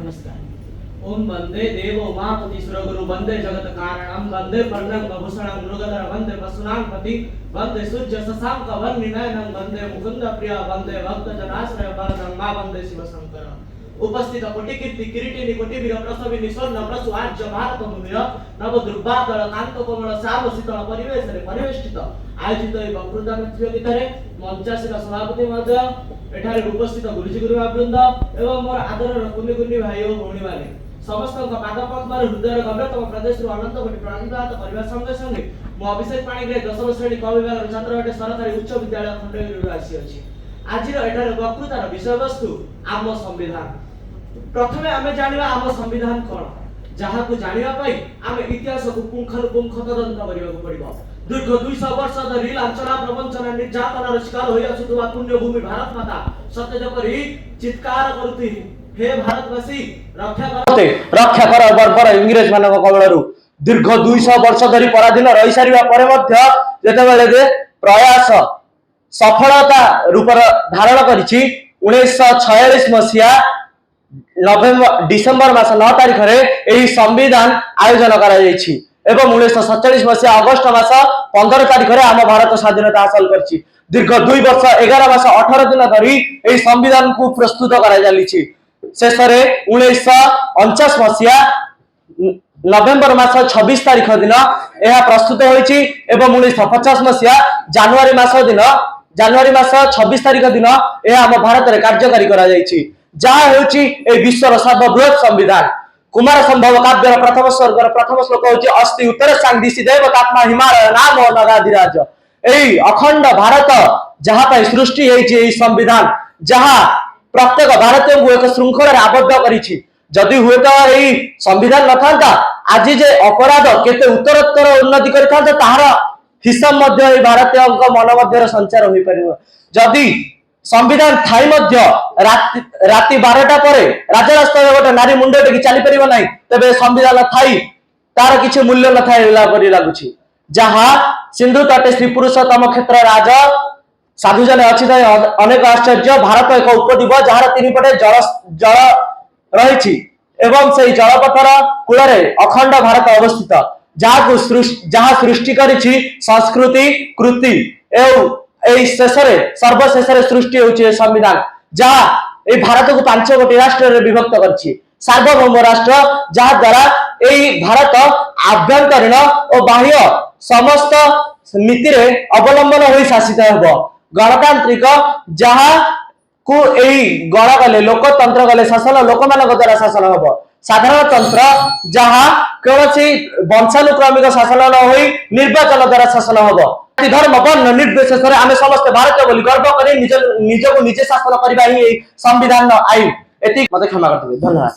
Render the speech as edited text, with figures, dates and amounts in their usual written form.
नमस्कार। ओम वंदे देव उमापति सुरगुरु वंदे जगत कारणम वंदे पर्णम भूषणम मृगधर वंदे पशुनाम पति वंदे सूर्य शशांक वन्निनयनम वंदे मुकुंद प्रिय वंदे भक्त जनाश्रय वरदं मा वंदे शिव शंकर। उपस्थित कोटि कीर्ति किरीटिनी कोटि वीर प्रसविनी स्वर्ण प्रसु आर्य भारत भूमिर नव दुर्बादल कांत कोमल श्याम शीतल परिवेश परिवेष्टित आयोजित एवं वक्तृता प्रतियोगित मंचासीर सभापति एठारे उपस्थित गुरुजी गुरुवृंद एवं मोर आदर कुनी कुनी भाई और भौणी माने समस्त पाद पद्म हृदय गभीरतम प्रदेश अनंत कोटि प्रणिपात करने संगे संगे मो अभिषेक पाणिग्राही दशम श्रेणी क विभाग छात्र अटे सरकारी उच्च विद्यालय खंडगिरी आसी अछि। आज एठारे वक्तृतार विषय वस्तु आम संविधान। प्रथमे आमे जानिबा आम संविधान कोन जहा को जानिबा पई आमे इतिहास को पुंखानुपुंख तदंत करिबा पड़िबो। दीर्घ 200 वर्ष धरि लांछना प्रवंचना निर्यातनार शिकार होई आछुवा पुण्य भूमि भारत माता सत्य जपरि चित्कार करूती हे भारतवासी रक्षा कर बर्बर इंग्रेज मानक कबळरू दीर्घ 200 वर्ष धरि पराधीन रहि सारिबा परे मध्य जेतेबेले प्रयास सफलता रूप धारण करिछि 1946 मसिया नवेम्बर डिसेम्बर मास 9 तारिख रे एही संविधान आयोजन करा जायछि एवं 1947 मसिया अगस्त मास 15 तारिख रे आम भारत स्वाधीनता हासिल करछि। दीर्घ 2 वर्ष 11 मास 18 दिन धरि एही संविधान को प्रस्तुत करा जालिछि। शेष रे 1949 मसिया नवेम्बर मास 26 तारिख दिन यह प्रस्तुत होइछि एवं 1950 मसिया जनवरी मास 26 तारिख दिन यह आम भारत रे कार्यकारी करा जायछि जहा हेउछि ए विश्वर सर्वबृहत संविधान। कुमार संभव काव्यर प्रथम स्वर्गर प्रथम श्लोक होछि अस्ति उत्तर सांदिसी देव आत्मा हिमालय नाम नगाधिराज। एई अखंड भारत जहा पय सृष्टि हेछि एई संविधान जहा प्रत्येक भारतीय को एक श्रृंखला आबद्ध करिछि। जदि हुए तो एई संविधान न थांता आज जे अपराध केते उत्तरोत्तर उन्नति करि थांता ताहार हिसाब मध्य एई भारतीय मन मध्य संचार होई परिबो। जदि संविधान थाई मध्य राति 12टा परे राजरास्ता गोटे नारी मुंडे टेकी चली परिबो नाही तबे संविधान थाई तार किछि मूल्य न थाई परि लागुछि। जहा सिंधु तटे श्री पुरुषोत्तम क्षेत्र राज साधु जने अछि अनेक आश्चर्य भारत एक उपद्वीप जहार तीन पटे जल रहिछि एवं सेही जलपथर कूल रे अखंड भारत अवस्थित जहा सृष्टि करिछि संस्कृति कृति एवं सर्वशेष सृष्टि होछि संविधान जहा ए भारत को 5 गोटी राष्ट्र रे विभक्त करछि सार्वभौम राष्ट्र जहा द्वारा ए भारत आभ्यंतरीण और बाह्य समस्त नीति रे अवलंबन होई शासित हेबो। गणतांत्रिक जहा को एई गण गले लोकतंत्र गले शासन लोक मानक द्वारा शासन हेबो। साधारण तंत्र जहा कौनसी वंशानुक्रमिक शासन न होई निर्वाचन द्वारा शासन हेबो। धर्म वर्ण निर्विशेष आम समस्त भारतीय बोली गर्व करी निज को निजे शासन करबा ही संविधान आईन एति मते क्षमा करथिबे। धन्यवाद।